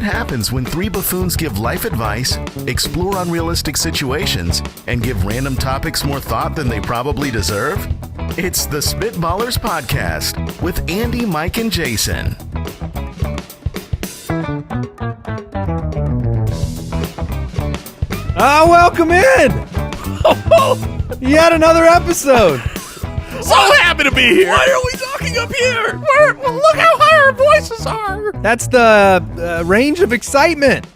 What happens when three buffoons give life advice, explore unrealistic situations, and give random topics more thought than they probably deserve? It's the Spitballers Podcast with Andy, Mike, and Jason. Welcome in! Yet another episode! So happy to be here! Why are we talking up here? Well, look how high our voices are! That's the range of excitement.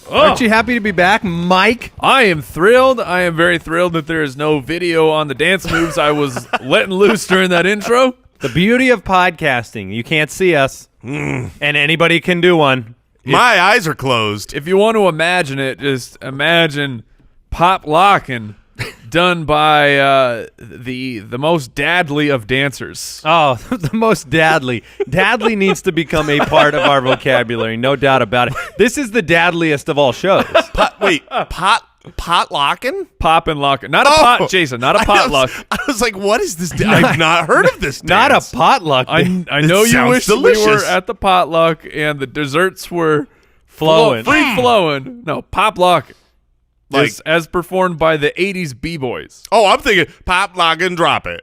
Aren't you happy to be back, Mike? I am thrilled. I am very thrilled that there is no video on the dance moves I was letting loose during that intro. The beauty of podcasting. You can't see us, and anybody can do one. My eyes are closed. If you want to imagine it, just imagine pop locking done by the most dadly of dancers. Oh, the most dadly. Dadly needs to become a part of our vocabulary, no doubt about it. This is the dadliest of all shows. Pot locking? Pop and locking. Not a pot, Jason. Not a potluck. I was like, what is this? I've not heard of this dance. Not a potluck. I know you wish delicious. we were at the potluck and the desserts were Flowing. free flowing. No, pop lock. Like, As performed by the 80s B-boys. oh, I'm thinking pop lock and drop it.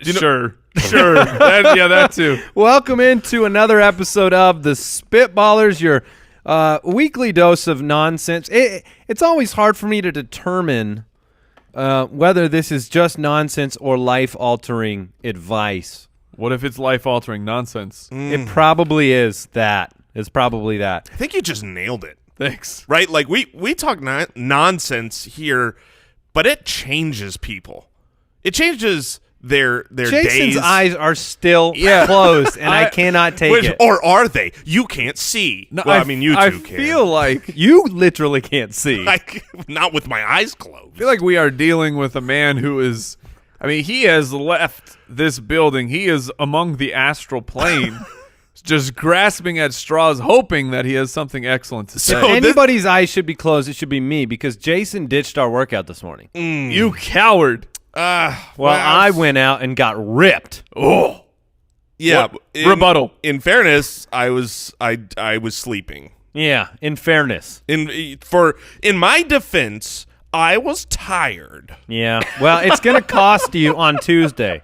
Sure. That too. Welcome into another episode of the Spitballers, your weekly dose of nonsense. It's always hard for me to determine whether this is just nonsense or life-altering advice. What if it's life-altering nonsense? It probably is that. It's probably that. I think you just nailed it. Thanks. Right? Like, we talk nonsense here, but it changes people. It changes their Jason's days. eyes are still closed, and I cannot take it. Or are they? You can't see. No, well, I mean, you I two can. feel like You literally can't see. Like, not with my eyes closed. I feel like we are dealing with a man who is, I mean, he has left this building. He is among the astral plane, just grasping at straws, hoping that he has something excellent to say. If anybody's eyes should be closed, it should be me, because Jason ditched our workout this morning. You coward. Well, I went out and got ripped. Oh. Yeah. Rebuttal. In fairness, I was sleeping. Yeah, in fairness. In my defense, I was tired. Yeah. Well, it's going to cost you on Tuesday.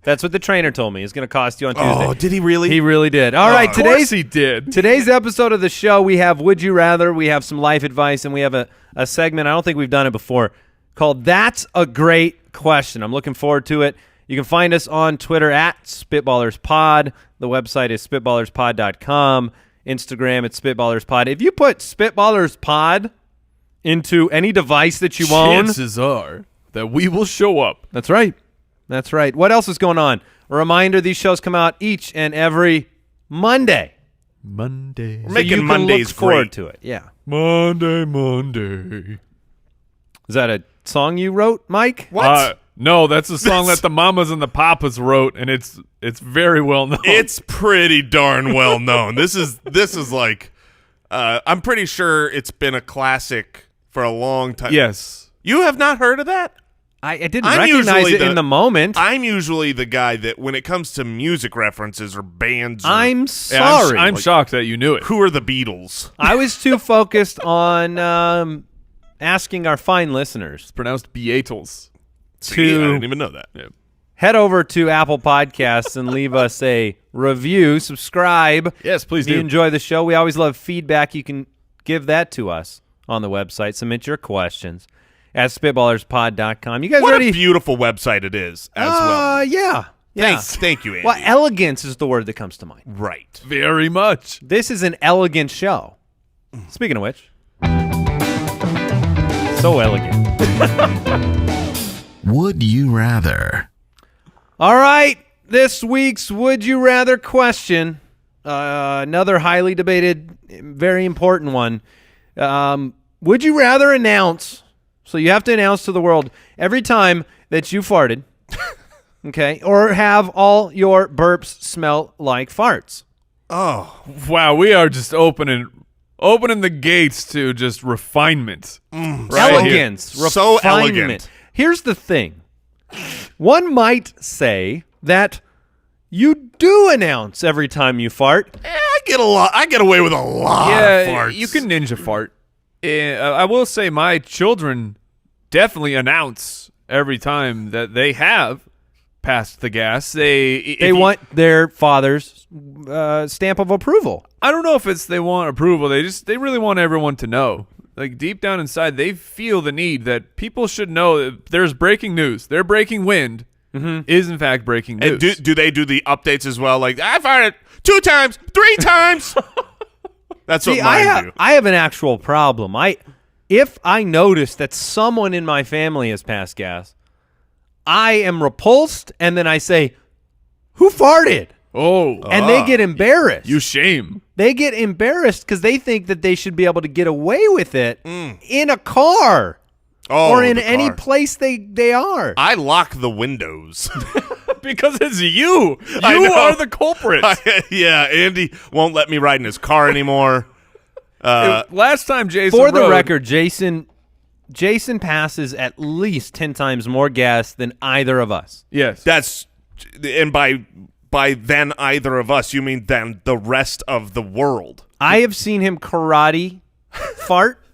That's what the trainer told me. It's going to cost you on Tuesday. Oh, did he really? He really did. All right, Of course he did. Today's episode of the show, we have Would You Rather, we have some life advice, and we have a segment, I don't think we've done it before, called That's a Great Question. I'm looking forward to it. You can find us on Twitter at SpitballersPod. The website is SpitballersPod.com. Instagram at SpitballersPod. If you put SpitballersPod into any device that you own, Chances are that we will show up. That's right. That's right. What else is going on? A reminder, these shows come out each and every Monday. Monday. We're making you can Mondays look forward great. to it. Yeah. Monday. Is that a song you wrote, Mike? What? No, that's a song that the Mamas and the Papas wrote, and it's very well known. It's pretty darn well known. This is like, I'm pretty sure it's been a classic for a long time. Yes. You have not heard of that? I didn't I'm recognize usually it in the moment. I'm usually the guy that when it comes to music references or bands, I'm Yeah, sorry. I'm shocked that you knew it. who are the Beatles? I was too focused on asking our fine listeners It's pronounced Beatles. See, I didn't even know that. Yeah. head over to Apple Podcasts and leave us a review, subscribe. Yes, please If you do. enjoy the show, we always love feedback. You can give that to us on the website. Submit your questions at SpitballersPod.com. You guys What ready? a beautiful website it is as well. Yeah. Thank you, Andy. Well, elegance is the word that comes to mind. Right. Very much. This is an elegant show. Speaking of which, so elegant. Would you rather? All right, this week's Would You Rather question, another highly debated, very important one. Would you rather announce, so you have to announce to the world every time that you farted, okay, or have all your burps smell like farts? Oh, Wow, we are just opening the gates to just refinement. Right Elegance, here. So refinement. elegant. Here's the thing. One might say that you do announce every time you fart. I get away with a lot of farts. You can ninja fart. I will say my children definitely announce every time that they have passed the gas. They want their father's stamp of approval. I don't know if it's they want approval. They really want everyone to know. Like deep down inside, they feel the need that people should know that there's breaking news. Their breaking wind is in fact breaking news. And do they do the updates as well? Like, I fired it 2 times, 3 times. That's what mine do. I have an actual problem. If I notice that someone in my family has passed gas, I am repulsed, and then I say, "Who farted?" And they get embarrassed. You shame. They get embarrassed because they think that they should be able to get away with it in a car or in any place they are. I lock the windows. Because it's you. I You know. are the culprit. Yeah, Andy won't let me ride in his car anymore. Last time Jason For the rode- record, Jason passes at least 10 times more gas than either of us. Yes. And by than either of us, you mean than the rest of the world. I have seen him karate fart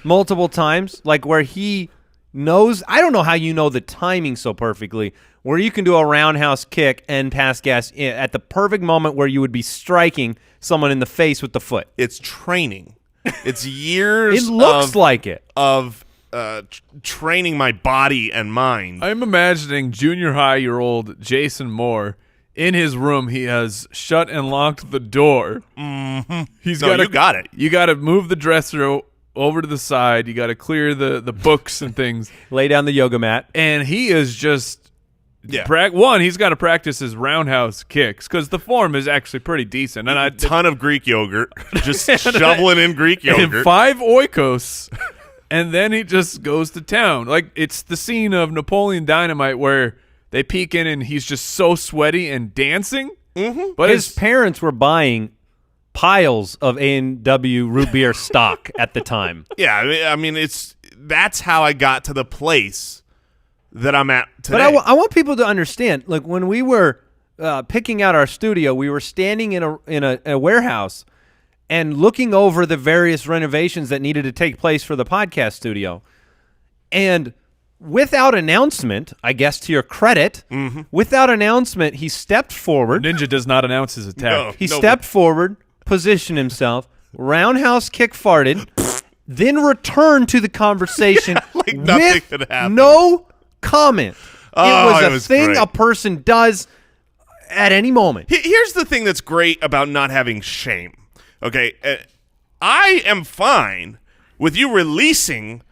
multiple times, like where he knows. I don't know how you know the timing so perfectly, where you can do a roundhouse kick and pass gas at the perfect moment where you would be striking someone in the face with the foot. It's training. It's years It looks like it. of training my body and mind. I'm imagining junior high-year-old Jason Moore. In his room, he has shut and locked the door. Mm-hmm. You got it. You got to move the dresser over to the side. You got to clear the books and things. Lay down the yoga mat. And he is just Yeah. he's got to practice his roundhouse kicks because the form is actually pretty decent. And A ton of Greek yogurt. Just shoveling in Greek and yogurt. 5 oikos, and then he just goes to town. Like it's the scene of Napoleon Dynamite where they peek in and he's just so sweaty and dancing. Mm-hmm. But His parents were buying piles of A&W root beer stock at the time. Yeah, I mean, that's how I got to the place that I'm at today. But I want people to understand, like when we were picking out our studio, we were standing in a warehouse and looking over the various renovations that needed to take place for the podcast studio. And without announcement, I guess to your credit, without announcement, he stepped forward. Ninja does not announce his attack. He stepped forward, positioned himself, roundhouse kick farted, then returned to the conversation like nothing had with happened. no comment. Oh, it was a thing great. a person does at any moment. Here's the thing that's great about not having shame. Okay, I am fine with you releasing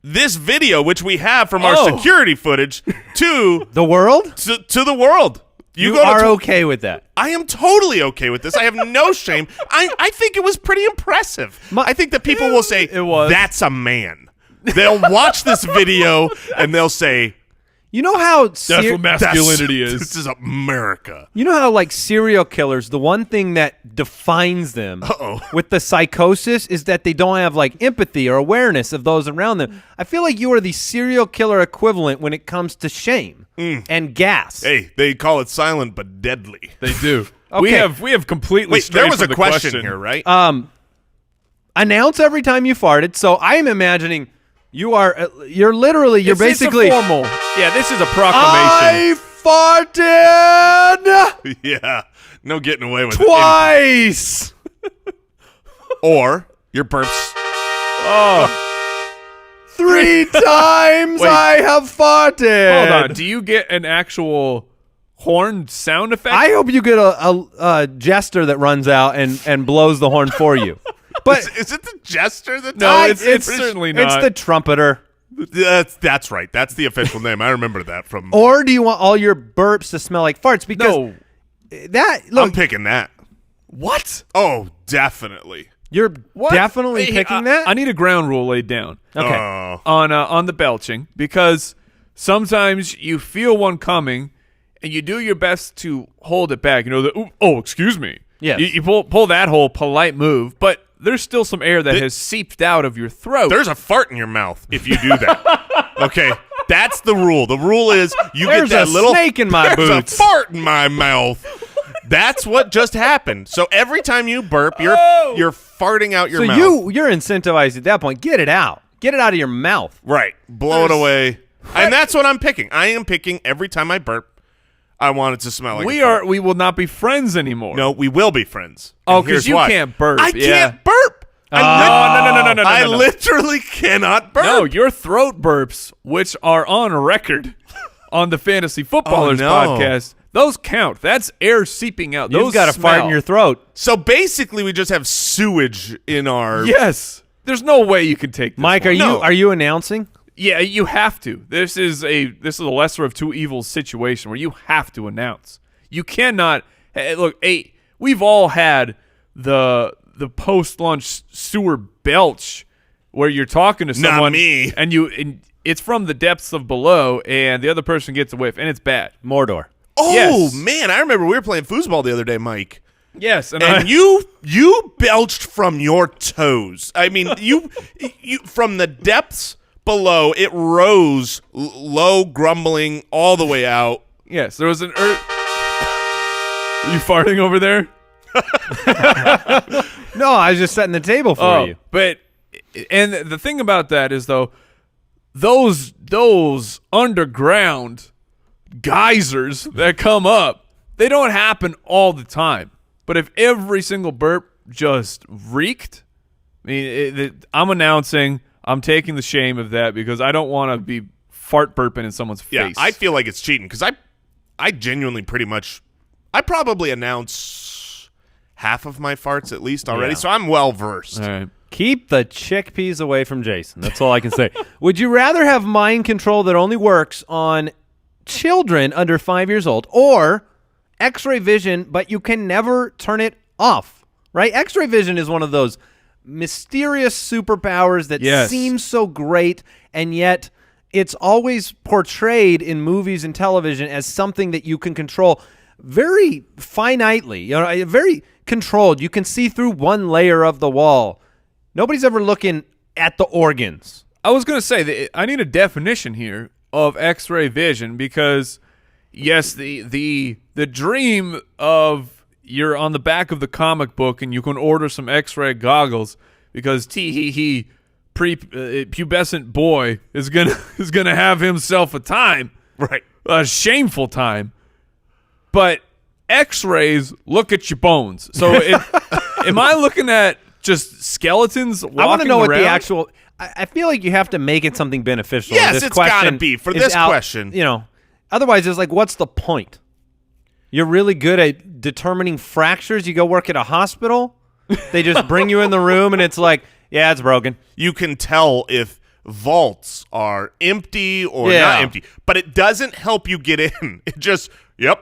this video, which we have from our security footage, to The world? to the world. You go to are okay with that. I am totally okay with this. I have no shame. I think it was pretty impressive. I think that people will say, It was. "That's a man." They'll watch this video and they'll say, You know how That's what masculinity is. This is America. You know how, like, serial killers, the one thing that defines them with the psychosis is that they don't have, like, empathy or awareness of those around them. I feel like you are the serial killer equivalent when it comes to shame and gas. Hey, they call it silent but deadly. They do. Okay. We have completely. Wait, there strayed was from a the question here, right? Announce every time you farted. So I am imagining you're It's basically. a formal. Yeah, this is a proclamation. I farted Yeah, no getting away with twice. it. Or your burps. 3 times Wait. I have farted. Hold on. Do you get an actual horn sound effect? I hope you get a jester that runs out and blows the horn for you. But Is it the jester that No, does it's certainly not. It's the trumpeter. That's right. That's the official name. I remember that from. Or do you want all your burps to smell like farts? Because No. that look, I'm picking that. What? Oh, definitely. you're definitely Hey, picking that. I need a ground rule laid down. Okay. On the belching, because sometimes you feel one coming and you do your best to hold it back. You know, excuse me. Yes. You pull that whole polite move, but there's still some air that has seeped out of your throat. There's a fart in your mouth if you do that. Okay, that's the rule. The rule is you There's get that a little snake in my There's boots. a fart in my mouth. That's what just happened. So every time you burp, you're farting out your mouth. So you're incentivized at that point. Get it out. Get it out of your mouth. Right. Blow it away. And that's what I'm picking. I am picking every time I burp, I want it to smell like we will not be friends anymore. No, we will be friends. Oh, because you can't burp. I can't burp. No. I literally cannot burp. No, your throat burps, which are on record on the Fantasy Footballers podcast, those count. That's air seeping out. You've got to fart in your throat. So basically, we just have sewage in our. Yes. There's no way you could take this. Mike, are you announcing? Yeah, you have to. This is a lesser of two evils situation where you have to announce. You cannot look. We've all had the post-lunch sewer belch where you're talking to someone. Not me. And it's from the depths of below, and the other person gets a whiff, and it's bad. Mordor. Oh, yes. Man, I remember we were playing foosball the other day, Mike. Yes, and you belched from your toes. I mean, you from the depths below, it rose low, grumbling all the way out. Yes, there was an Are you farting over there? No, I was just setting the table for you. But and the thing about that is though, those underground geysers that come up, they don't happen all the time. But if every single burp just reeked, I mean, I'm announcing, I'm taking the shame of that because I don't want to be fart burping in someone's face. I feel like it's cheating because I genuinely I probably announce half of my farts at least already, so I'm well versed. All right. Keep the chickpeas away from Jason. That's all I can say. Would you rather have mind control that only works on children under 5 years old, or X-ray vision, but you can never turn it off? Right? X-ray vision is one of those mysterious superpowers that seems so great, and yet it's always portrayed in movies and television as something that you can control very finitely, very controlled. You can see through one layer of the wall. Nobody's ever looking at the organs. I was going to say that I need a definition here of X-ray vision because, yes, the dream of you're on the back of the comic book and you can order some X-ray goggles because pubescent boy is gonna have himself a time, right? A shameful time. But X-rays look at your bones. So am I looking at just skeletons walking around? I want to know what the actual. I feel like you have to make it something beneficial. Yes, it's got to be for this question. Otherwise, it's like, what's the point? You're really good at determining fractures. You go work at a hospital. They just bring you in the room, and it's like, yeah, it's broken. You can tell if vaults are empty or not empty, but it doesn't help you get in. It just,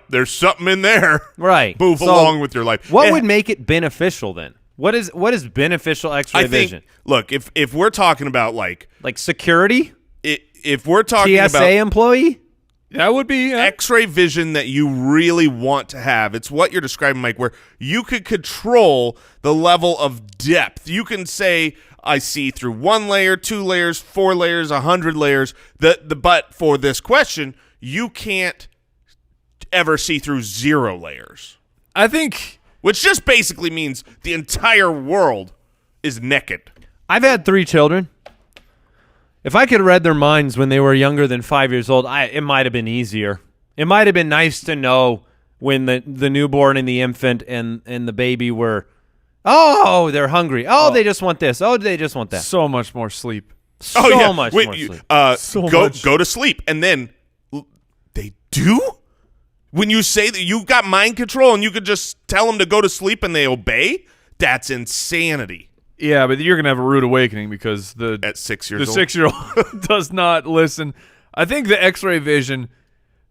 there's something in there. Right. Move along with your life. What would make it beneficial then? What is beneficial X-ray vision? Look, if we're talking about like security, if we're talking TSA about employee, that would be X-ray vision that you really want to have. It's what you're describing, Mike, where you could control the level of depth. You can say, I see through 1 layer, 2 layers, 4 layers, 100 layers. But for this question, you can't ever see through 0 layers. I think, which just basically means the entire world is naked. I've had 3 children. If I could have read their minds when they were younger than 5 years old, it might have been easier. It might have been nice to know when the newborn and the infant and the baby were, they're hungry. They just want this. They just want that. So much more sleep. So much more sleep. Go to sleep. And then they do? When you say that you got mind control and you could just tell them to go to sleep and they obey, that's insanity. Yeah, but you're going to have a rude awakening because at 6 years the old. 6-year-old does not listen. I think the X-ray vision,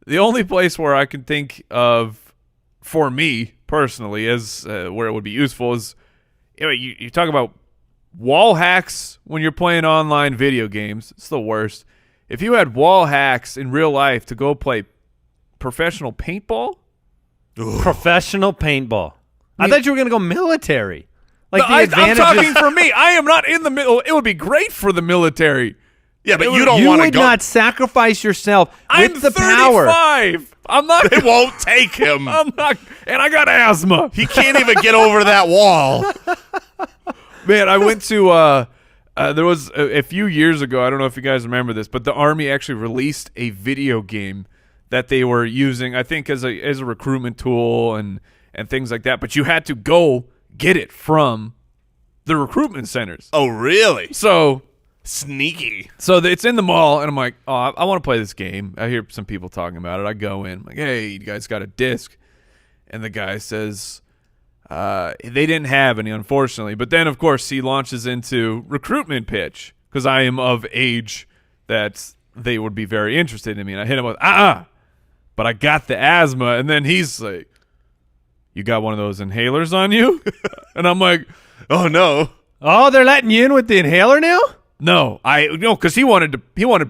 the only place where I can think of, for me personally, as where it would be useful is, you talk about wall hacks when you're playing online video games. It's the worst. If you had wall hacks in real life to go play professional paintball? Ooh. Professional paintball. I thought you were going to go military. I'm talking for me. I am not in the middle. It would be great for the military. Yeah, but you don't want to go. You would not sacrifice yourself with the power. I'm not. They won't take him. I'm not. And I got asthma. He can't even get over that wall. Man, I went to. There was a few years ago. I don't know if you guys remember this, but the Army actually released a video game that they were using, I think, as a recruitment tool and things like that. But you had to go get it from the recruitment centers. Oh, really? So sneaky. So it's in the mall, and I'm like, oh, I want to play this game. I hear some people talking about it. I go in, I'm like, hey, you guys got a disc? And the guy says they didn't have any, unfortunately. But then, of course, he launches into recruitment pitch because I am of age that they would be very interested in me. And I hit him with, but I got the asthma. And then he's like, you got one of those inhalers on you? And I'm like, oh, no. Oh, they're letting you in with the inhaler now? No, because he wanted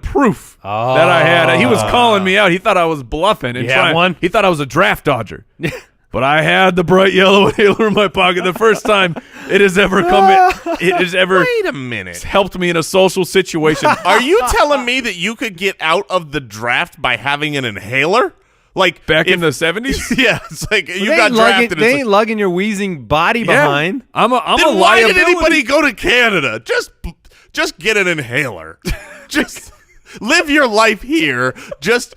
proof that I had. He was calling me out. He thought I was bluffing and trying. He thought I was a draft dodger. But I had the bright yellow inhaler in my pocket the first time it has ever come. It has ever. Wait a minute. Helped me in a social situation. Are you telling me that you could get out of the draft by having an inhaler? Like back in the 70s? Yeah, it's like you got drafted. They ain't lugging your wheezing body behind. I'm a then why liability. did anybody go to Canada? Just get an inhaler. Just live your life here. Just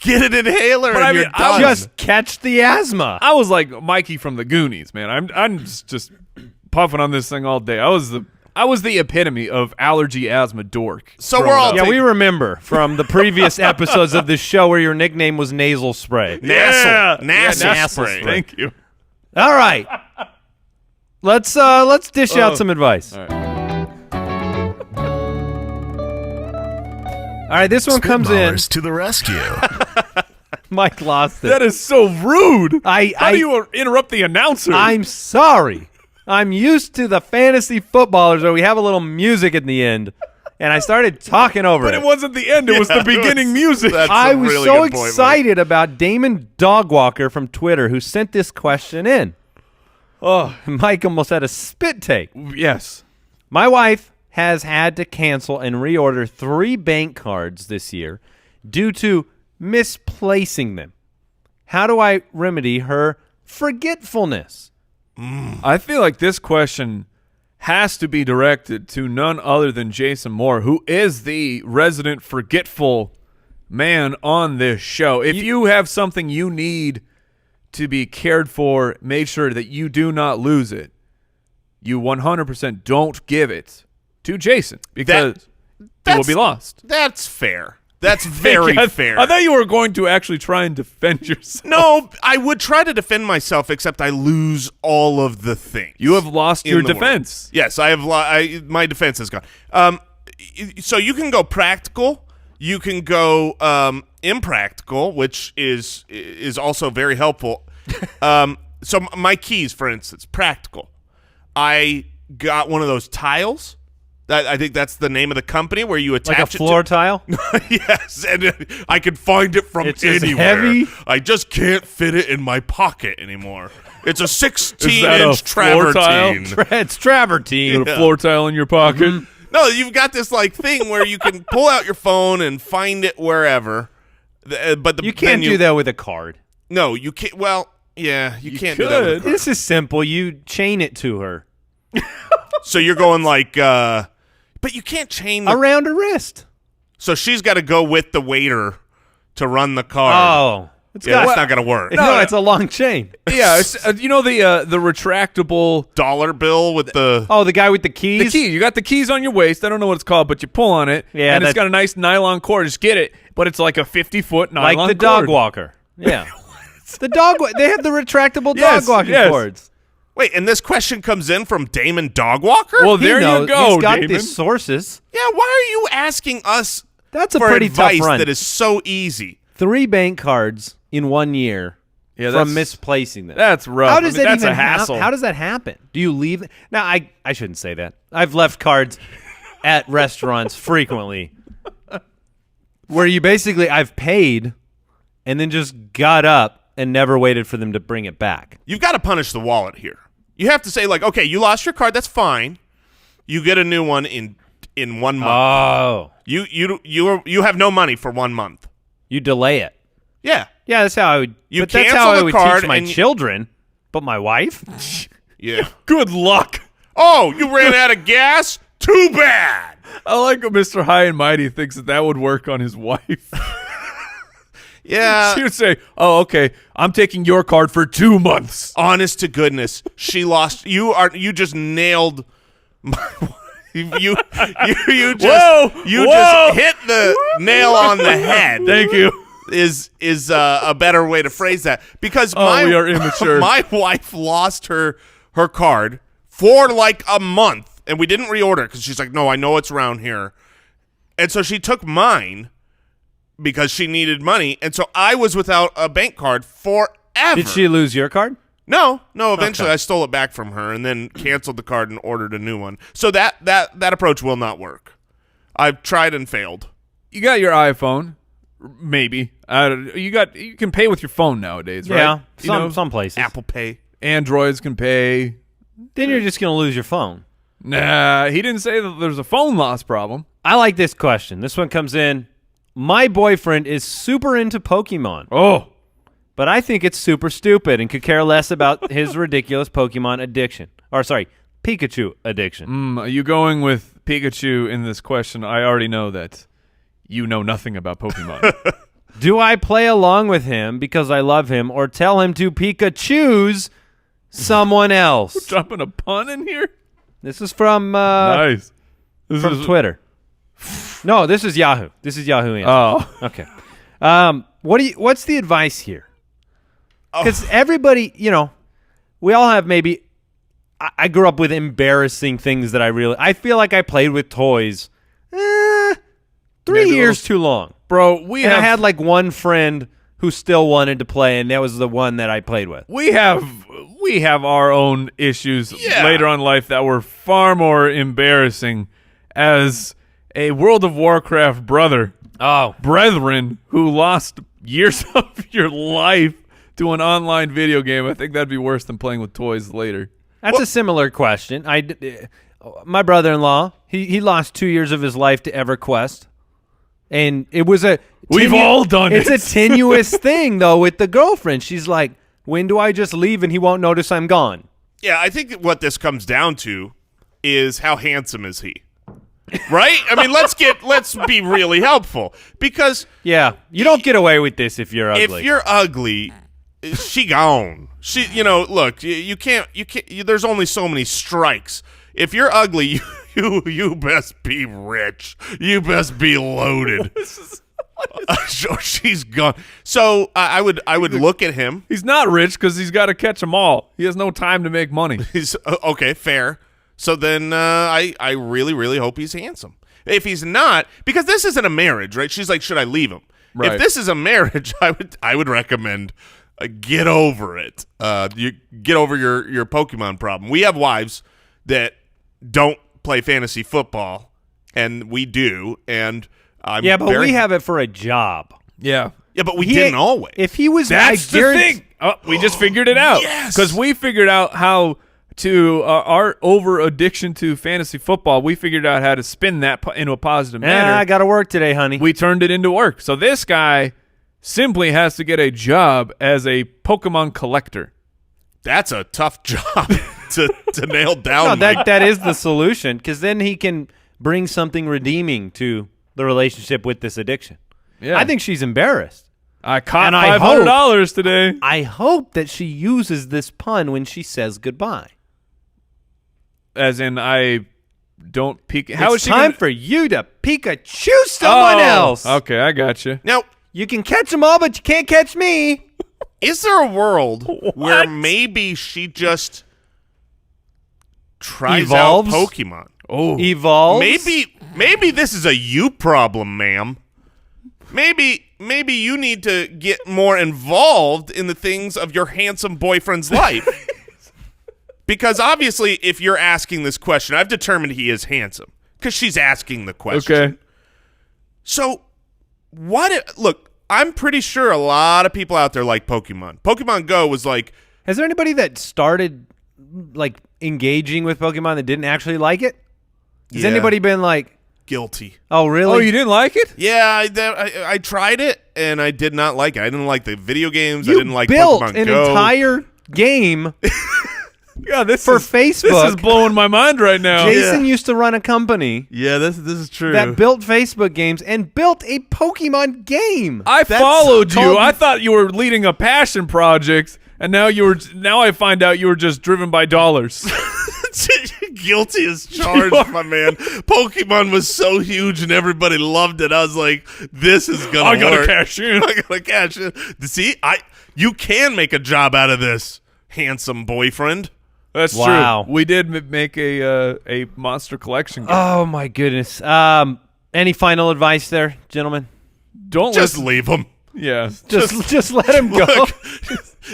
get an inhaler. But you're done. Just catch the asthma. I was like Mikey from the Goonies, man. I'm just puffing on this thing all day. I was the epitome of allergy asthma dork. So we're all we remember from the previous episodes of this show where your nickname was nasal spray. Nasal spray. Thank you. All right. Let's dish out some advice. All right. All right, this one comes in. Spitballers to the rescue. Mike lost it. That is so rude. How do you interrupt the announcer? I'm sorry. I'm used to the fantasy footballers where we have a little music at the end, and I started talking over But it wasn't the end. It was the beginning music. I was really so excited about Damon Dogwalker from Twitter who sent this question in. Oh, Mike almost had a spit take. Yes. My wife has had to cancel and reorder 3 bank cards this year due to misplacing them. How do I remedy her forgetfulness? I feel like this question has to be directed to none other than Jason Moore, who is the resident forgetful man on this show. If you have something you need to be cared for, make sure that you do not lose it. You 100% don't give it to Jason because it will be lost. That's fair. That's very fair. I thought you were going to actually try and defend yourself. No, I would try to defend myself, except I lose all of the things. You have lost your defense. World. Yes, I have. My defense is gone. So you can go practical. You can go impractical, which is also very helpful. So my keys, for instance, practical. I got one of those tiles. I think that's the name of the company where you attach like a floor tile? Yes, and I can find it from anywhere. Heavy? I just can't fit it in my pocket anymore. It's a 16-inch travertine. It's travertine. You got a floor tile in your pocket? Mm-hmm. No, you've got this thing where you can pull out your phone and find it wherever. But you can't do that with a card. No, you can't. Well, yeah, you can't do that with a card. This is simple. You chain it to her. So you're going like, but you can't chain around her wrist. So she's got to go with the waiter to run the card. Oh, that's not going to work. No, it's a long chain. Yeah, it's, you know the retractable dollar bill with the the guy with the keys. The key. You got the keys on your waist. I don't know what it's called, but you pull on it. Yeah, and it's got a nice nylon cord. Just get it, but it's like a 50-foot nylon cord. Like the dog walker. Yeah, the dog. They have the retractable dog walking cords. Wait, and this question comes in from Damon Dogwalker? Well, there you go, He's got Damon. these sources. Yeah, why are you asking us That's a for pretty advice tough run. that is so easy? 3 bank cards in 1 year from misplacing them. That's rough. How does that that's even a hassle. How does that happen? Do you leave? Now, I shouldn't say that. I've left cards at restaurants frequently where you basically, I've paid and then just got up and never waited for them to bring it back. You've got to punish the wallet here. You have to say, like, okay, you lost your card. That's fine. You get a new one in 1 month. Oh. You have no money for 1 month. You delay it. Yeah. Yeah, that's how I would. You but that's cancel how I the would card teach my and children. But my wife? Yeah. Good luck. Oh, you ran out of gas? Too bad. I like how Mr. High and Mighty thinks that would work on his wife. Yeah. She would say, "Oh, okay, I'm taking your card for 2 months." Honest to goodness, she lost. You just nailed. You just hit the nail on the head. Thank you. Is a better way to phrase that, because we are immature. My wife lost her card for like a month, and we didn't reorder because she's like, no, I know it's around here, and so she took mine because she needed money, and so I was without a bank card forever. Did she lose your card? No. Eventually, Okay. I stole it back from her and then canceled the card and ordered a new one. So that approach will not work. I've tried and failed. You got your iPhone, maybe. You can pay with your phone nowadays, right? Yeah, some places. Apple Pay. Androids can pay. Then you're just going to lose your phone. Nah, he didn't say that there's a phone loss problem. I like this question. This one comes in. My boyfriend is super into Pokemon, Oh, but I think it's super stupid and could care less about his ridiculous Pokemon addiction. Or, sorry, Pikachu addiction. are you going with Pikachu in this question? I already know that you know nothing about Pokemon. Do I play along with him because I love him or tell him to Pikachu's someone else? Dropping a pun in here? This is from Nice. This from is Twitter. No, this is Yahoo. This is Yahoo answer. Oh. Okay. What's the advice here? Because everybody, we all have maybe. I grew up with embarrassing things that I feel like I played with toys 3 years too long. Bro, I had like one friend who still wanted to play, and that was the one that I played with. we have our own issues Yeah. later on in life that were far more embarrassing as a World of Warcraft brethren who lost years of your life to an online video game. I think that'd be worse than playing with toys later. That's a similar question. My brother-in-law, he lost 2 years of his life to EverQuest, and it was We've all done It's it. a tenuous thing though with the girlfriend. She's like, when do I just leave and he won't notice I'm gone? Yeah, I think what this comes down to is how handsome is he? Right? I mean, let's be really helpful, because Yeah, you don't get away with this if you're ugly. if you're ugly, she gone. Look, you can't. There's only so many strikes. If you're ugly, you best be rich. You best be loaded. She's gone. So I would look at him. He's not rich because he's got to catch them all. He has no time to make money. He's okay, fair. So then I really, really hope he's handsome. If he's not, because this isn't a marriage, right? She's like, should I leave him? Right. If this is a marriage, I would recommend get over it. You get over your Pokemon problem. We have wives that don't play fantasy football, and we do. And we have it for a job. Yeah. Yeah, but we didn't always. If he was, That's the thing. Oh, we just figured it out. Yes. Because we figured out how to our over addiction to fantasy football. We figured out how to spin that into a positive manner. I got to work today, honey. We turned it into work. So this guy simply has to get a job as a Pokemon collector. That's a tough job to nail down. No, that is the solution, because then he can bring something redeeming to the relationship with this addiction. Yeah. I think she's embarrassed. I caught And I $500 today. I hope that she uses this pun when she says goodbye. As in, I don't peek. How is It's she time gonna- for you to Pikachu someone else. Okay, I got you. Now, You can catch them all, but you can't catch me. is there a world where maybe she just tries Evolves? out Pokemon? Oh, Evolves. Maybe this is a you problem, ma'am. Maybe you need to get more involved in the things of your handsome boyfriend's life. Because obviously, if you're asking this question, I've determined he is handsome because she's asking the question. okay. So, look, I'm pretty sure a lot of people out there like Pokemon. Pokemon Go was like, Has there anybody that started like engaging with Pokemon that didn't actually like it? Has Yeah. anybody been like, guilty. oh, really? Oh, you didn't like it? Yeah, I tried it, and I did not like it. I didn't like the video games. I You didn't like built Pokemon an Go. entire game Yeah, this for is, Facebook. This is blowing my mind right now. Jason used to run a company Yeah, this is true. that built Facebook games and built a Pokemon game. I followed you. called- I thought you were leading a passion project, and now I find out you were just driven by dollars. Guilty as charged, my man. Pokemon was so huge and everybody loved it. I was like, this is gonna I gotta work. cash in. I gotta cash in. See, you can make a job out of this, handsome boyfriend. That's Wow. true. We did make a monster collection game. Oh my goodness. Any final advice there, gentlemen? Don't Just listen. leave him. Yeah. Just let him go. Look,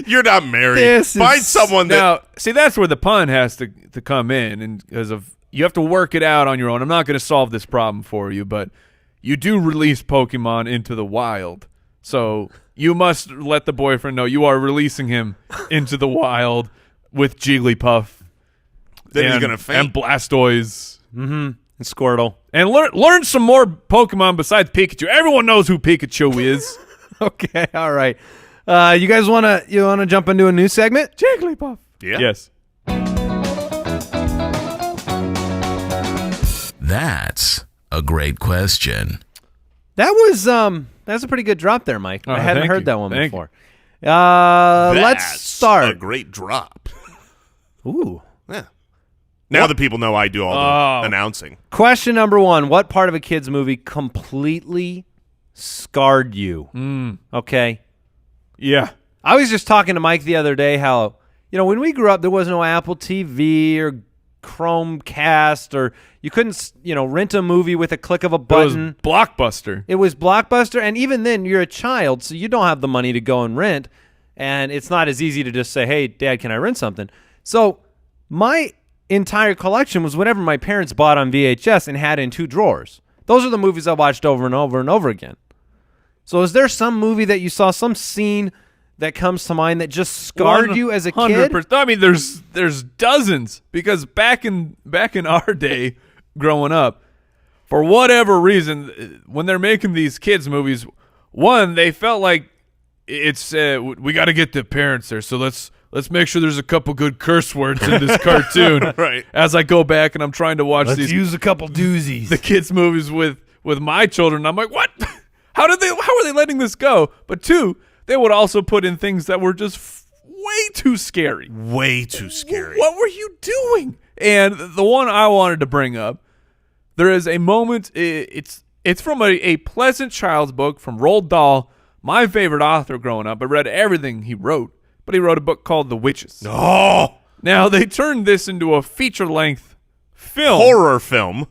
you're not married. This is- Find someone that. Now, see, that's where the pun has to come in, and because of you have to work it out on your own. I'm not going to solve this problem for you, but you do release Pokemon into the wild, so you must let the boyfriend know you are releasing him into the wild with Jigglypuff. Then he's and- gonna faint. and Blastoise, And Squirtle. and learn some more Pokemon besides Pikachu. Everyone knows who Pikachu is. Okay, all right. You guys wanna jump into a new segment? Jigglypuff. Yeah. Yes. That's a great question. That's a pretty good drop there, Mike. I hadn't thank heard you. that one Thank before. That's Let's start. a great drop. Ooh. Yeah. Now the people know I do all the announcing. Question number 1. What part of a kid's movie completely scarred you? Okay. Yeah. I was just talking to Mike the other day how, when we grew up, there was no Apple TV or Chromecast, or you couldn't, rent a movie with a click of a It was button. Blockbuster. It was Blockbuster, and even then, you're a child, so you don't have the money to go and rent, and it's not as easy to just say, hey, Dad, can I rent something? So my entire collection was whatever my parents bought on VHS and had in 2 drawers. Those are the movies I watched over and over and over again. So is there some movie that you saw, some scene that comes to mind that just scarred you as a kid? 100%. I mean, there's dozens, because back in our day, growing up, for whatever reason, when they're making these kids movies, one, they felt like it's we got to get the parents there, so let's make sure there's a couple good curse words in this cartoon. Right. As I go back and I'm trying to watch these use a couple doozies. the kids movies with my children, I'm like, what? How are they letting this go? But 2, they would also put in things that were just way too scary. Way too scary. What were you doing? And the one I wanted to bring up, there is a moment. It's from a Pleasant Child's book from Roald Dahl, my favorite author growing up. I read everything he wrote, but he wrote a book called The Witches. Oh, Now they turned this into a feature-length film. horror film.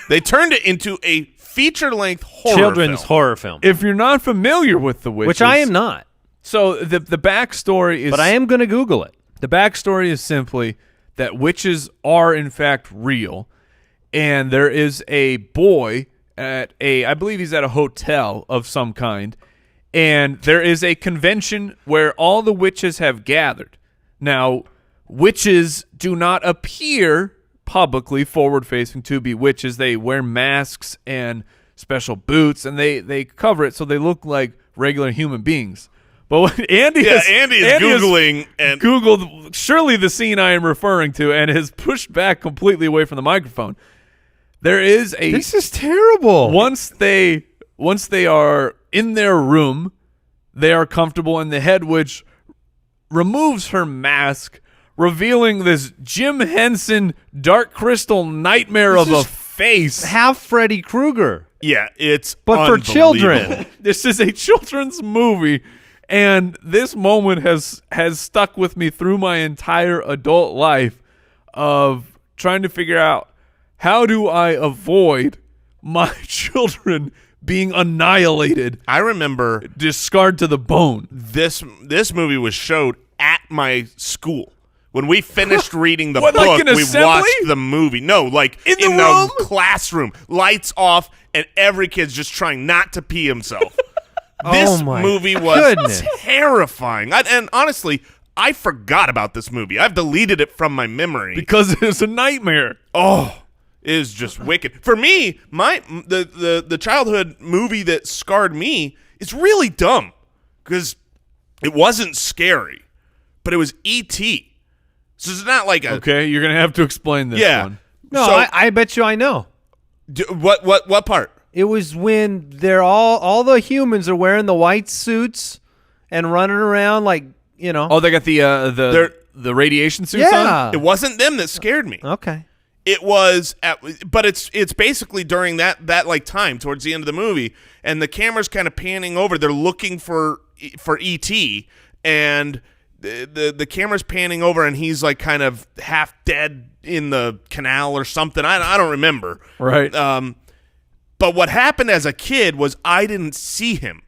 They turned it into a feature-length horror Children's film. horror film, If you're not familiar with The Witches, which I am not, So the backstory is, but I am going to Google it. The backstory is simply that witches are in fact real, and there is a boy I believe he's at a hotel of some kind, and there is a convention where all the witches have gathered. Now, witches do not appear publicly forward-facing to be witches. They wear masks and special boots, and they cover it so they look like regular human beings. But what Andy is Googling and Googled surely the scene I am referring to and has pushed back completely away from the microphone. There is a This is terrible. once they are in their room, they are comfortable, and the head witch removes her mask, revealing this Jim Henson Dark Crystal nightmare of a face. Half Freddy Krueger. yeah, it's But for unbelievable. children. This is a children's movie, and this moment has stuck with me through my entire adult life of trying to figure out, how do I avoid my children being annihilated, I remember discard to the bone? this movie was showed at my school. When we finished reading the What, book, like an we assembly? watched the movie. No, like In the room? classroom, lights off, and every kid's just trying not to pee himself. This Oh my movie was goodness. terrifying. And honestly, I forgot about this movie. I've deleted it from my memory. Because it's a nightmare. Oh, it is just wicked. For me, the childhood movie that scarred me It's really dumb because it wasn't scary, but it was E.T. So it's not like a Okay, you're gonna have to explain this one. No, So, I bet you I know. what part? It was when they're all the humans are wearing the white suits and running around like, you know. Oh, they got the radiation suits on? Yeah. It wasn't them that scared me. Okay. It was, but it's basically during that like time towards the end of the movie, and the camera's kind of panning over. They're looking for E.T. and the camera's panning over, and he's like kind of half dead in the canal or something. I don't remember. Right. But what happened as a kid was I didn't see him.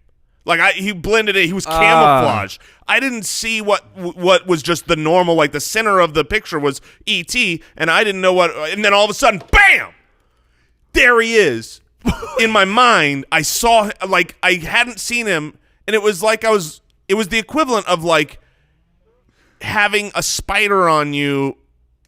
Like he blended it. He was camouflaged. I didn't see what was just the normal, like the center of the picture was E.T. and I didn't know what. And then all of a sudden, bam! There he is. In my mind, I saw like I hadn't seen him, and it was like It was the equivalent of like having a spider on you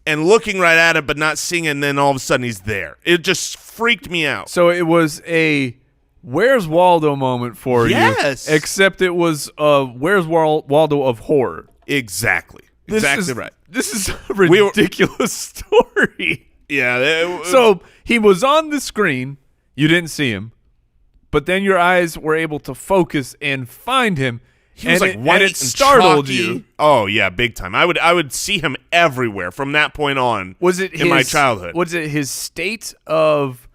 and looking right at it, but not seeing it, and then all of a sudden he's there. It just freaked me out. So it was a Where's Waldo moment for Yes. you. Except it was Where's Waldo of horror. Exactly. Right. This is a ridiculous story. Yeah. So he was on the screen. You didn't see him. But then your eyes were able to focus and find him. He was like white and it and startled chalky. you. Oh yeah, big time. I would see him everywhere from that point on. Was it in my childhood? Was it his state of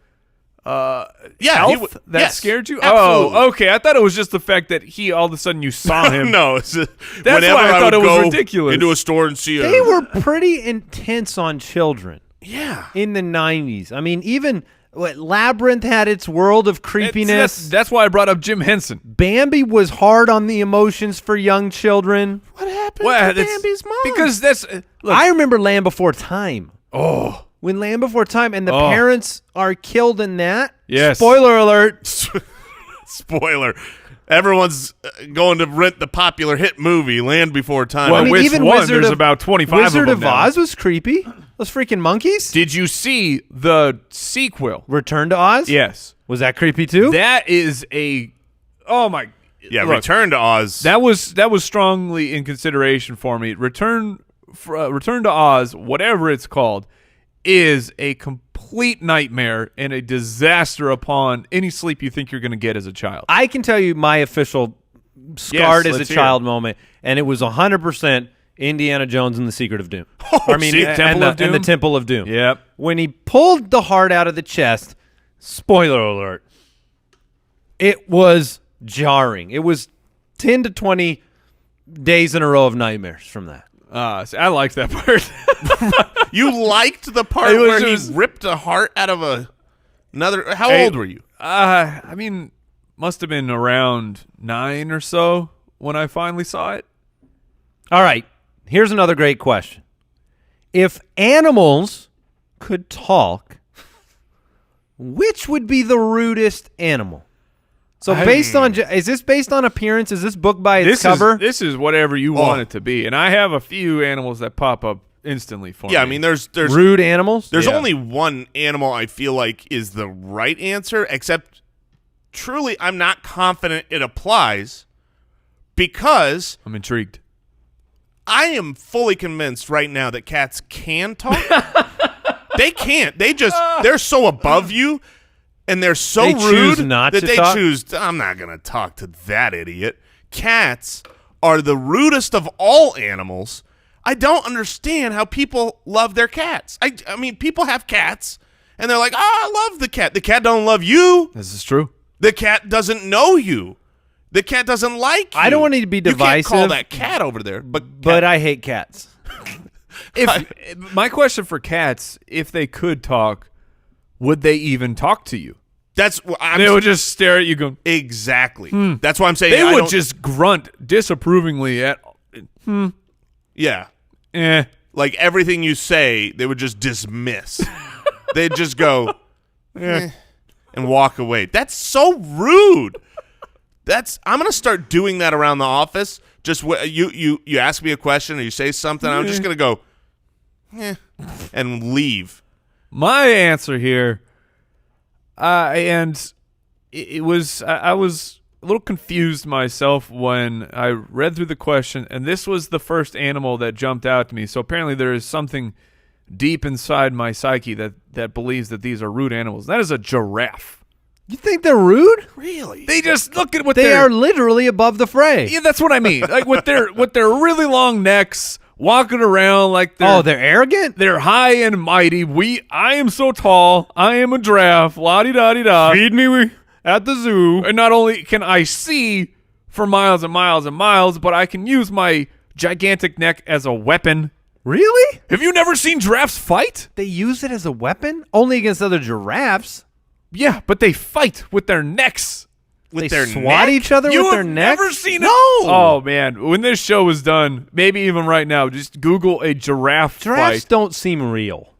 Yeah, health that yes, scared you? absolutely. Oh, okay. I thought it was just the fact that he all of a sudden you saw him. No, That's whenever why I thought it would was go ridiculous. into a store and see They were pretty intense on children yeah. in the 90s. I mean, even Labyrinth had its world of creepiness. That's why I brought up Jim Henson. Bambi was hard on the emotions for young children. What happened Well, to it's- Bambi's mom? Because that's look, I remember Land Before Time. oh When Land Before Time and the parents are killed in that. Yes. Spoiler alert. Spoiler. Everyone's going to rent the popular hit movie Land Before Time. Well, I mean, which even one? Wizard There's of- about 25 Wizard of of them now. Oz was creepy. Those freaking monkeys. Did you see the sequel? Return to Oz? Yes. Was that creepy too? That is a oh my yeah, look, Return to Oz. That was strongly in consideration for me. Return to Oz, whatever it's called, is a complete nightmare and a disaster upon any sleep you think you're going to get as a child. I can tell you my official scarred as a let's hear child moment, and it was 100% Indiana Jones and the Secret of Doom. see, Temple of Doom? And the Temple of Doom. Yep. When he pulled the heart out of the chest, spoiler alert, it was jarring. It was 10 to 20 days in a row of nightmares from that. See, I liked that part. You liked the part It was where just- he ripped a heart out of another. How Hey, old were you? I mean, must have been around 9 or so when I finally saw it. All right, here's another great question. If animals could talk, which would be the rudest animal? So based on is this based on appearance? Is this book by its cover? This is whatever you want it to be, and I have a few animals that pop up instantly for me. Yeah, I mean, there's Rude animals? There's Yeah. only one animal I feel like is the right answer, except truly I'm not confident it applies because I'm intrigued. I am fully convinced right now that cats can talk. They can't. They're so above you and they're so They choose rude not that to they talk? choose, I'm not going to talk to that idiot. Cats are the rudest of all animals. I don't understand how people love their cats. I mean, people have cats, and they're like, oh, I love the cat. The cat don't love you. This is true. The cat doesn't know you. The cat doesn't like you. I don't want it to be You can't divisive, call that cat over there. but I hate cats. If my question for cats, if they could talk, would they even talk to you? That's They would just stare at you going, exactly. That's why I'm saying they I would don't- just grunt disapprovingly at, yeah. eh. Like everything you say, they would just dismiss. They'd just go, and walk away. That's so rude. I'm gonna start doing that around the office. Just you ask me a question or you say something, I'm just gonna go, and leave. My answer here, and it was I was confused myself when I read through the question, and this was the first animal that jumped out to me. So apparently there is something deep inside my psyche that believes that these are rude animals. That is a giraffe. You think they're rude? Really? They just look at what They are literally above the fray. Yeah, that's what I mean. Like with their really long necks, walking around like they're arrogant? they're high and mighty. I am so tall. I am a giraffe. La-di-da-di-da. Feed me at the zoo. And not only can I see for miles and miles and miles, but I can use my gigantic neck as a weapon. Really? Have you never seen giraffes fight? They use it as a weapon? Only against other giraffes. Yeah, but they fight with their necks. With They their swat neck? each other You with their have necks? never seen it? No. Oh, man. When this show is done, maybe even right now, just Google a giraffe Giraffes fight. don't seem real.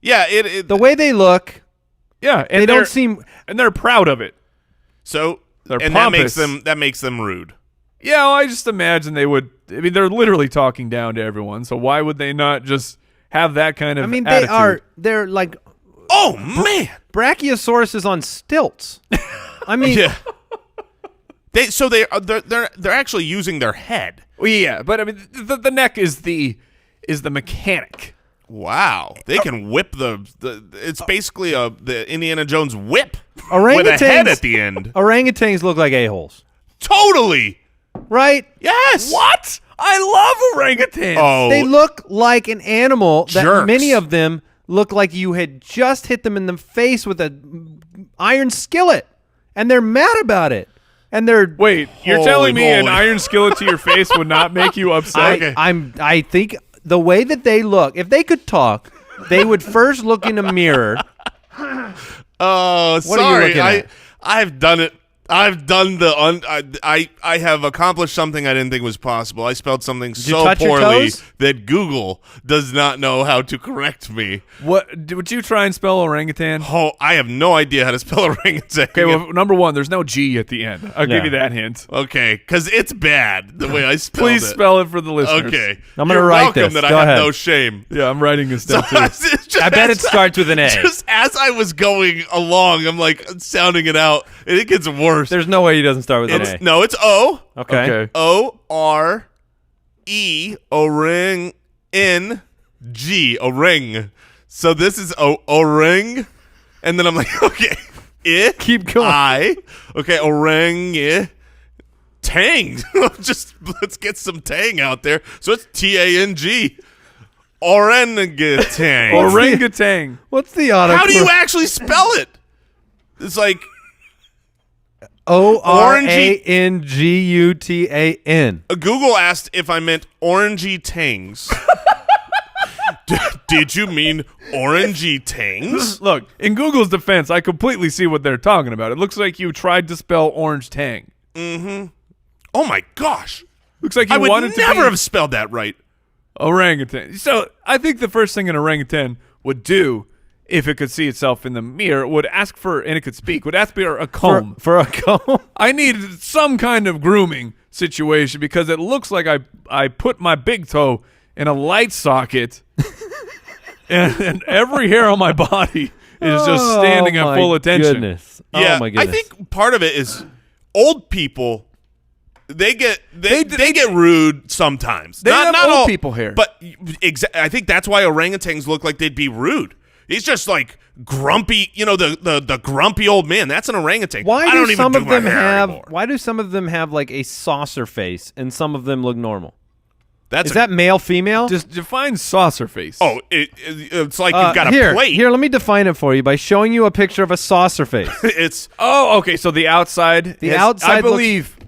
Yeah, The way they look, Yeah, and they they're- don't seem... and they're proud of it. so They're and pompous. that makes them rude. Yeah, well, I just imagine they would. I mean, they're literally talking down to everyone, so why would they not just have that kind of I mean, attitude? they're like Oh man. Brachiosaurus is on stilts. I mean, Yeah. They're actually using their head. Well, yeah, but I mean, the neck is the mechanic. Wow. They can whip the it's basically the Indiana Jones whip with a Orangutans- head at the end. orangutans look like a-holes, Totally. right? Yes. What? I love orangutans. Oh. They look like an animal that Jerks. many of them look like you had just hit them in the face with a iron skillet, and they're mad about it. And they're Wait, you're Holy telling me an moly. iron skillet to your face would not make you upset? I think the way that they look, if they could talk, they would first look in a mirror. Oh, What are you sorry. looking at? I've done it. I've done I have accomplished something I didn't think was possible. I spelled something you so touch your poorly toes? that Google does not know how to correct me. Would you try and spell orangutan? Oh, I have no idea how to spell orangutan. Okay, well, number one, there's no G at the end. I'll give Yeah. you that hint. Okay, because it's bad the way I spelled Please it. spell it for the listeners. Okay, I'm gonna You're write welcome this. That Go I have ahead. no shame. Yeah, I'm writing this down too. It's just I bet it as starts with an A. Just as I was going along, I'm like sounding it out, and it gets worse. There's no way he doesn't start with an A. No, it's O. Okay. O-R-E, orang, N, G, orang. So this is orang, and then I'm like, okay, Keep going. I, okay, orang, tang. Let's get some tang out there. So it's T-A-N-G, orangutan. Orangutan. What's the auto? How do you actually spell it? It's like Orangutan? Google asked if I meant orangey tangs. Did you mean orangey tangs? Look, in Google's defense, I completely see what they're talking about. It looks like you tried to spell orange tang. Oh my gosh. Looks like you I would wanted to never be have spelled that right. orangutan. So I think the first thing an orangutan would do, if it could see itself in the mirror, would ask for, and it could speak, would ask for a comb. For a comb? I needed some kind of grooming situation because it looks like I put my big toe in a light socket and every hair on my body is just standing at full attention. Goodness. Yeah, Oh my goodness. I think part of it is old people. They get rude sometimes. They not have old all people hair. but I think that's why orangutans look like they'd be rude. He's just like grumpy, the grumpy old man. That's an orangutan. Why I do don't even some do of my them hair have? anymore. Why do some of them have like a saucer face and some of them look normal? That's Is that male, female? Just define saucer face. it's like you've got a here, plate. Here, let me define it for you by showing you a picture of a saucer face. It's Oh, okay. So the outside. The outside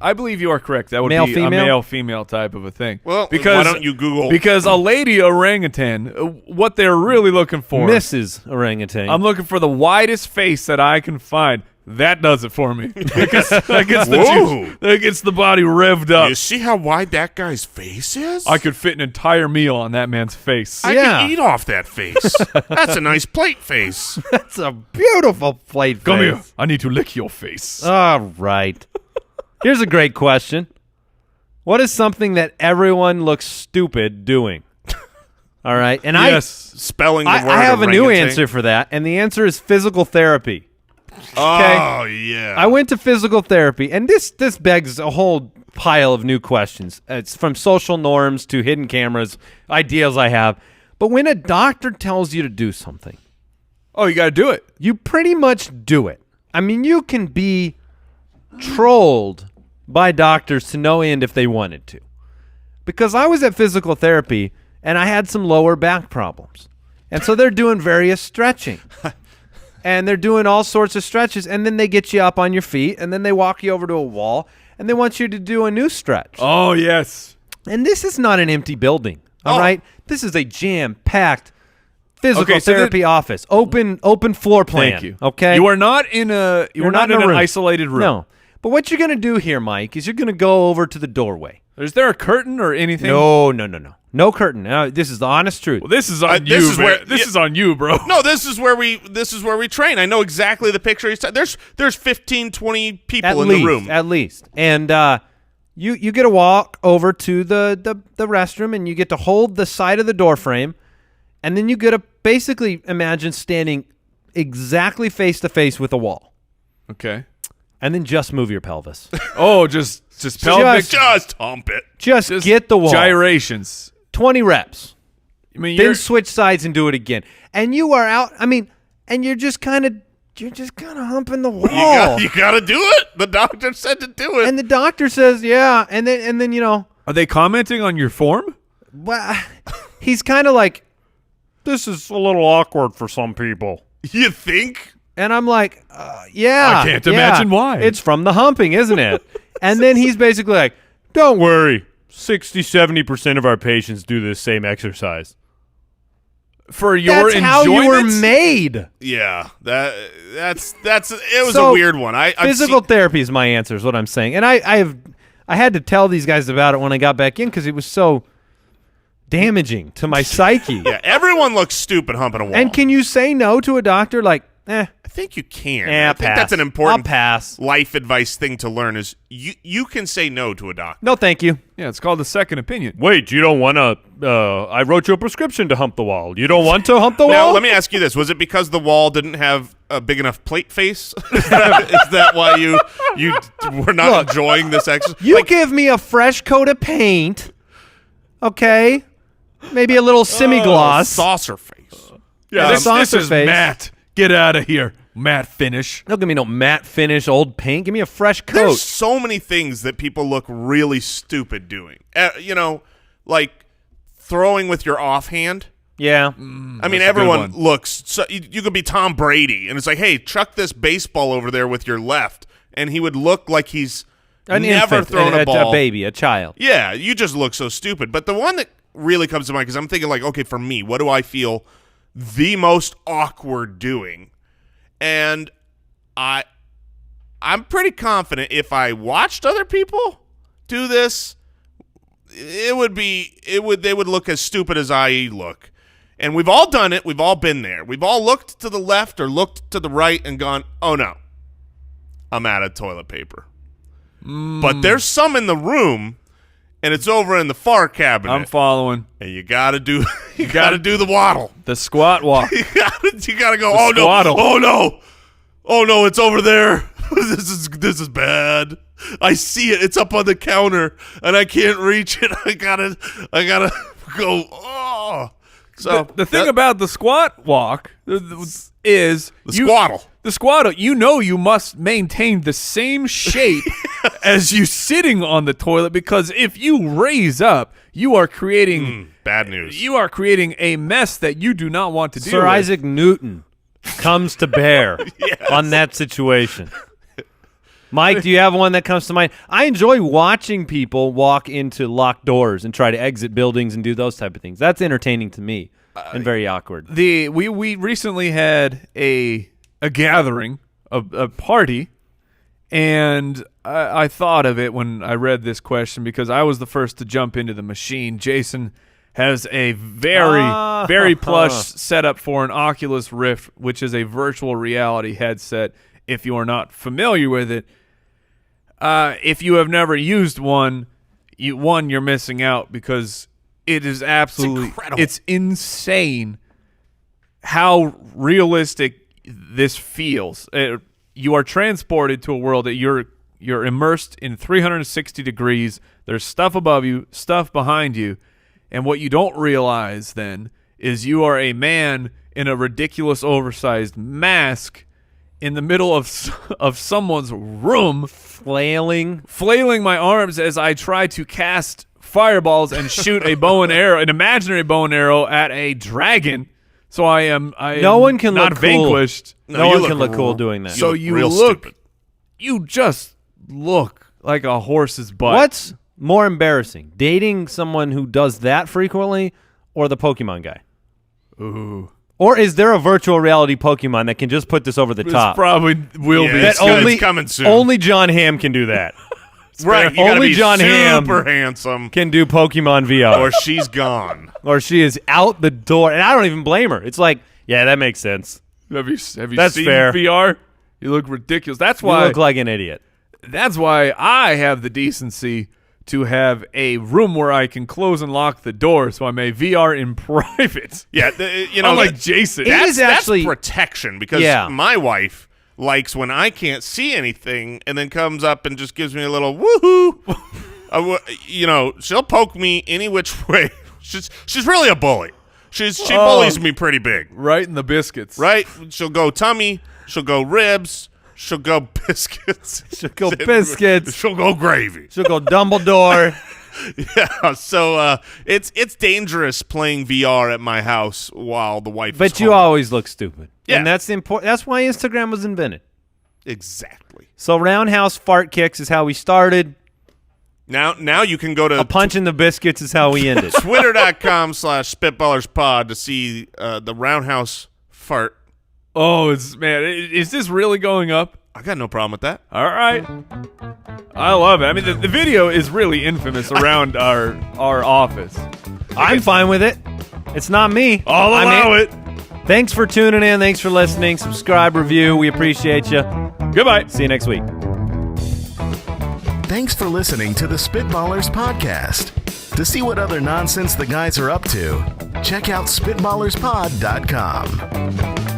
I believe you are correct. That would Male, be female? a male-female type of a thing. Well, because why don't you Google? Because a lady orangutan, what they're really looking for. Mrs. Orangutan. I'm looking for the widest face that I can find. That does it for me. That gets the Whoa. juice. That gets the body revved up. You see how wide that guy's face is? I could fit an entire meal on that man's face. I Yeah. could eat off that face. That's a nice plate face. That's a beautiful plate Come face. here. I need to lick your face. All right. Here's a great question. What is something that everyone looks stupid doing? All right. And yes. Spelling the word I have a new orangutan. answer for that, and the answer is physical therapy. Oh, yeah. I went to physical therapy, and this begs a whole pile of new questions. It's from social norms to hidden cameras, ideas I have. But when a doctor tells you to do something, Oh, you got to do it. you pretty much do it. I mean, you can be trolled by doctors to no end if they wanted to. Because I was at physical therapy, and I had some lower back problems. And so they're doing various stretching. And they're doing all sorts of stretches, and then they get you up on your feet, and then they walk you over to a wall, and they want you to do a new stretch. Oh, yes. And this is not an empty building, all right? This is a jam-packed physical Okay, so therapy office, open floor plan. Thank you. Okay, You are not in a You're not in in a an room. isolated room. No, but what you're gonna do here, Mike, is you're gonna go over to the doorway. Is there a curtain or anything? No curtain. This is the honest truth. Well, this is on you. this is man. where- this yeah. is on you, bro. No, this is where we train. I know exactly the picture he's there's 15, 20 people in the room. At least. And you get to walk over to the restroom, and you get to hold the side of the door frame, and then you get to basically imagine standing exactly face to face with a wall, Okay. and then just move your pelvis. Oh, just pelvic. Just hump it. Just get the wall. Gyrations. 20 reps. I mean, Then you're switch sides and do it again. And you are out. I mean, and you're just kind of humping the wall. You got to do it. The doctor said to do it. And the doctor says, yeah. And then Are they commenting on your form? well, he's kind of like, this is a little awkward for some people. You think? And I'm like, yeah. I can't imagine why. It's from the humping, isn't it? And then he's basically like, don't worry. 60-70% of our patients do this same exercise. For your That's how you were enjoyment? made. Yeah. That's it was So, a weird one. I've Physical seen- therapy is my answer is what I'm saying. And I had to tell these guys about it when I got back in because it was so damaging to my psyche. Yeah, everyone looks stupid humping a wall. And can you say no to a doctor? Like, I think you can. Yeah, I think pass. that's an important I'll pass. life advice thing to learn is you can say no to a doctor. No, thank you. Yeah, it's called a second opinion. Wait, you don't want to? I wrote you a prescription to hump the wall. You don't want to hump the Now, wall? let me ask you this. Was it because the wall didn't have a big enough plate face? Is that why you were not enjoying this exercise? You give me a fresh coat of paint, okay? Maybe a little semi-gloss. Saucer face. Yeah, this saucer is face. matte. Get out of here, matte finish. Don't give me no matte finish, old paint. Give me a fresh coat. There's so many things that people look really stupid doing. Like throwing with your offhand. Yeah. I mean, That's a good everyone one. looks. So you could be Tom Brady, and it's like, hey, chuck this baseball over there with your left, and he would look like he's An never infant, thrown a ball. A baby, a child. Yeah, you just look so stupid. But the one that really comes to mind, because I'm thinking like, okay, for me, what do I feel the most awkward doing? And I'm pretty confident if I watched other people do this, they would look as stupid as I look. And we've all done it. We've all been there. We've all looked to the left or looked to the right and gone, oh no, I'm out of toilet paper. But there's some in the room, and it's over in the far cabinet. I'm following. And you gotta do the waddle. The squat walk. You gotta go. The Oh no! squaddle. Oh no! Oh no! It's over there. This is bad. I see it. It's up on the counter, and I can't reach it. I gotta go. Oh. So The thing about the squat walk is the squaddle. The squaddle, you must maintain the same shape as you sitting on the toilet, because if you raise up, you are creating Bad news. you are creating a mess that you do not want to deal Sir with. Isaac Newton comes to bear on that situation. Mike, do you have one that comes to mind? I enjoy watching people walk into locked doors and try to exit buildings and do those type of things. That's entertaining to me and very awkward. We recently had a gathering, a party, and I thought of it when I read this question because I was the first to jump into the machine. Jason has a very plush setup for an Oculus Rift, which is a virtual reality headset. If you are not familiar with it, if you have never used one, you're missing out because it is absolutely incredible. It's insane how realistic this feels. you are transported to a world that you're immersed in 360 degrees. There's stuff above you, stuff behind you, and what you don't realize then is you are a man in a ridiculous oversized mask in the middle of someone's room, Flailing. my arms as I try to cast fireballs and shoot a bow and arrow, an imaginary bow and arrow at a dragon. So I am No one can not look cool. vanquished. No one can look cool doing that. So real stupid. You just look like a horse's butt. What's more embarrassing, dating someone who does that frequently or the Pokemon guy? Ooh. Or is there a virtual reality Pokemon that can just put this over the This top? probably will Yeah, be. it's That it's coming soon. Only John Hamm can do that. right. You gotta only be John Hamm super handsome, can do Pokemon VR. or she's gone. Or she is out the door. And I don't even blame her. It's like, yeah, that makes sense. Have you That's seen fair. VR? You look ridiculous. That's You why look like an idiot. That's why I have the decency to have a room where I can close and lock the door so I may VR in private. Yeah, Unlike Jason. is actually- that's protection because Yeah. my wife likes when I can't see anything and then comes up and just gives me a little woohoo. She'll poke me any which way. She's really a bully. She bullies me pretty big. Right in the biscuits. Right? She'll go tummy. She'll go ribs. She'll go biscuits. She'll go biscuits. She'll go gravy. She'll go Dumbledore. Yeah, so it's dangerous playing VR at my house while the wife. But is you home. always look stupid. Yeah. And that's important. That's why Instagram was invented. Exactly. So Roundhouse fart kicks is how we started. Now you can go to A punch in the biscuits is how we ended. Twitter.com/SpitballersPod to see the Roundhouse fart. Oh, is this really going up? I got no problem with that. All right. I love it. I mean, the video is really infamous around our office. I'm fine with it. It's not me. I'll allow it. Thanks for tuning in. Thanks for listening. Subscribe, review. We appreciate you. Goodbye. See you next week. Thanks for listening to the Spitballers podcast. To see what other nonsense the guys are up to, check out SpitballersPod.com.